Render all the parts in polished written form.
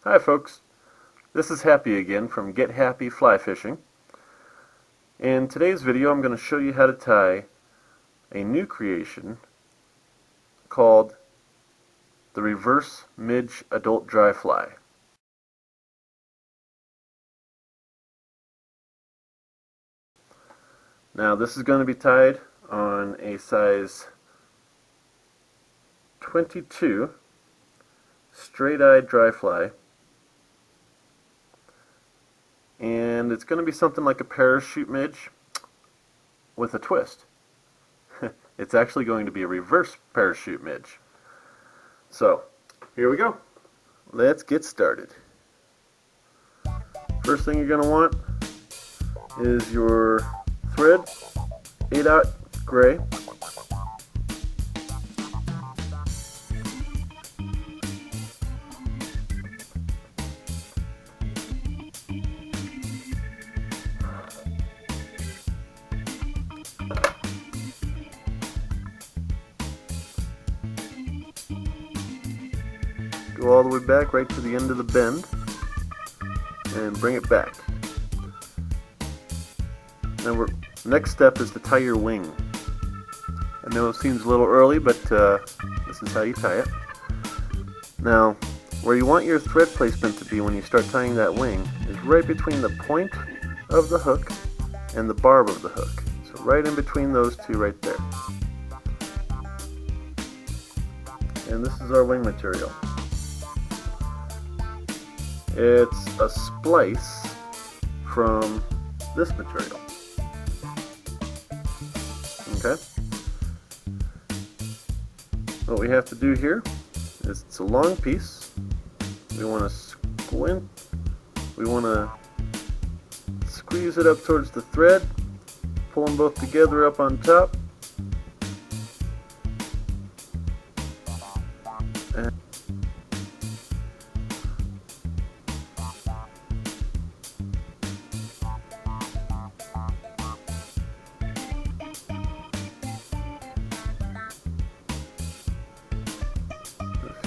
Hi folks, this is Happy again from Get Happy Fly Fishing. In today's video I'm going to show you how to tie a new creation called the Reverse Midge Dry Fly. Now this is going to be tied on a size 22 straight-eyed dry fly, and it's going to be something like a parachute midge with a twist. It's actually going to be a reverse parachute midge. So here we go. Let's get started. First thing you're going to want is your thread, 8/0 gray. Go all the way back right to the end of the bend and bring it back. Now next step is to tie your wing. I know it seems a little early, but this is how you tie it. Now, where you want your thread placement to be when you start tying that wing is right between the point of the hook and the barb of the hook. So right in between those two right there. And this is our wing material. It's a splice from this material. Okay? What we have to do here is, it's a long piece. We want to squint. We want to squeeze it up towards the thread. Pull them both together up on top. And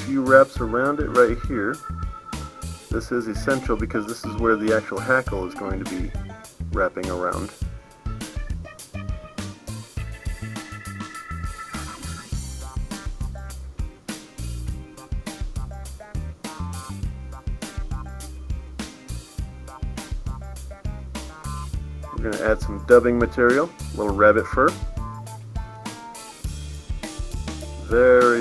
few wraps around it right here. This is essential because this is where the actual hackle is going to be wrapping around. We're going to add some dubbing material, a little rabbit fur. Very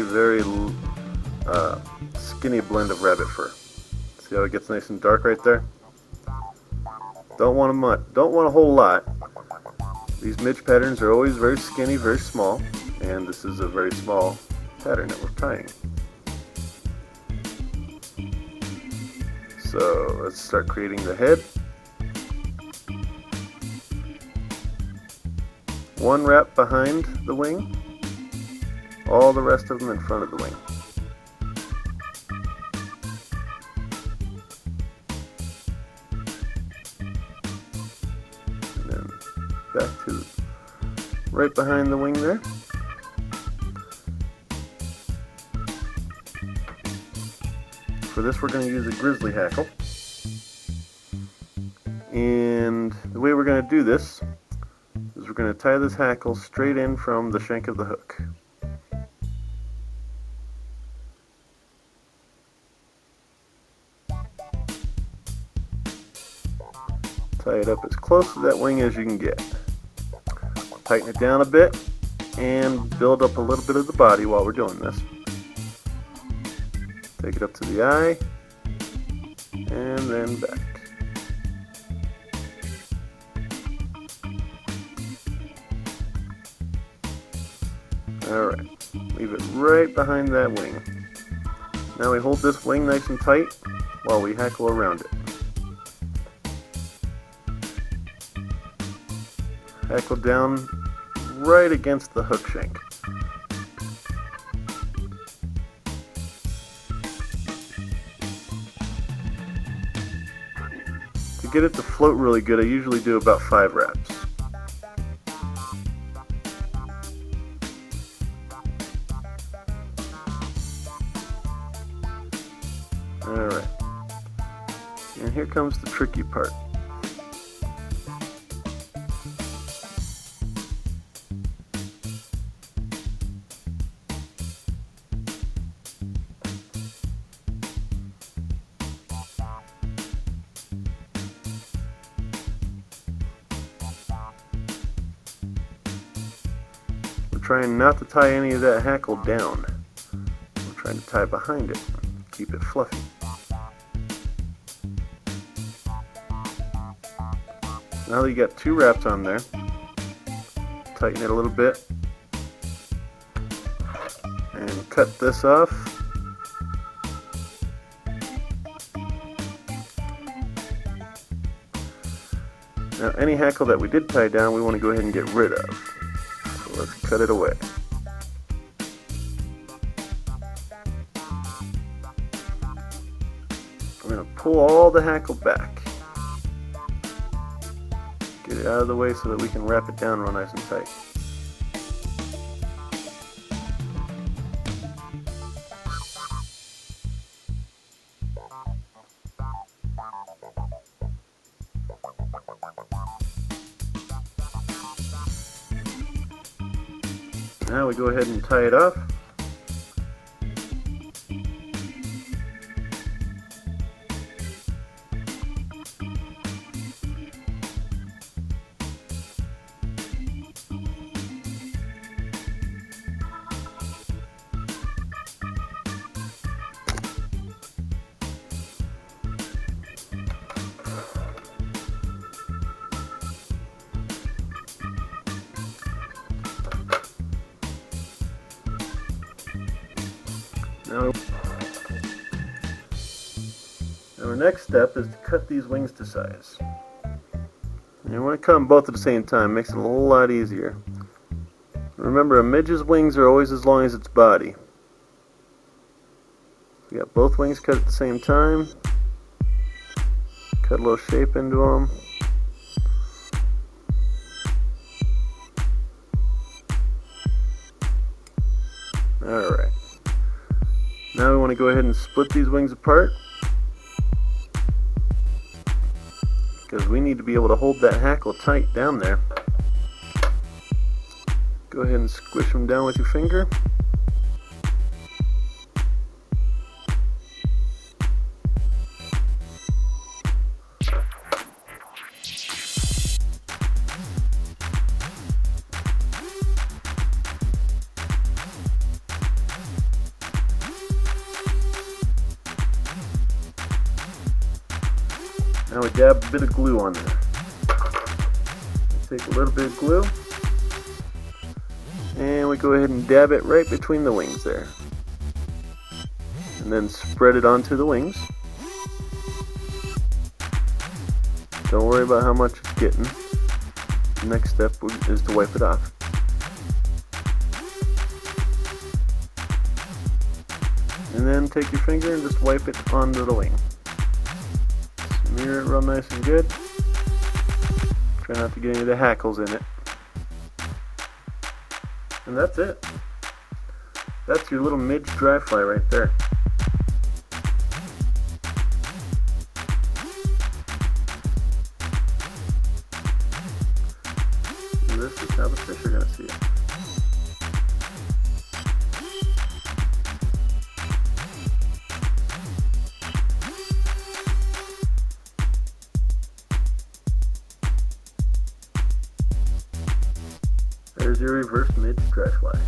skinny blend of rabbit fur. See how it gets nice and dark right there? Don't want a whole lot. These midge patterns are always very skinny, very small, and this is a very small pattern that we're tying. So let's start creating the head. One wrap behind the wing, all the rest of them in front of the wing. And then back to right behind the wing there. For this we're going to use a grizzly hackle. And the way we're going to do this is we're going to tie this hackle straight in from the shank of the hook. Tie it up as close to that wing as you can get. Tighten it down a bit and build up a little bit of the body while we're doing this. Take it up to the eye and then back. Alright, leave it right behind that wing. Now we hold this wing nice and tight while we hackle around it. Hackle down right against the hook shank. To get it to float really good, I usually do about 5 wraps. Alright. And here comes the tricky part. We're trying not to tie any of that hackle down. We're trying to tie behind it, keep it fluffy. Now that you got two wraps on there, tighten it a little bit and cut this off. Now any hackle that we did tie down we want to go ahead and get rid of. So let's cut it away. I'm going to pull all the hackle back. Get it out of the way so that we can wrap it down real nice and tight. Now we go ahead and tie it off. Now our next step is to cut these wings to size. And you want to cut them both at the same time, makes it a whole lot easier. Remember, a midge's wings are always as long as its body. We got both wings cut at the same time. Cut a little shape into them. Alright. Now we want to go ahead and split these wings apart, because we need to be able to hold that hackle tight down there. Go ahead and squish them down with your finger. Now we dab a bit of glue on there. Take a little bit of glue and we go ahead and dab it right between the wings there. And then spread it onto the wings. Don't worry about how much it's getting. The next step is to wipe it off. And then take your finger and just wipe it onto the wing. Smear it real nice and good. Try not to get any of the hackles in it. And that's it. That's your little Midge Dry Fly right there. And this is how the fish are going to see it. There's your reverse Midge Dry Fly.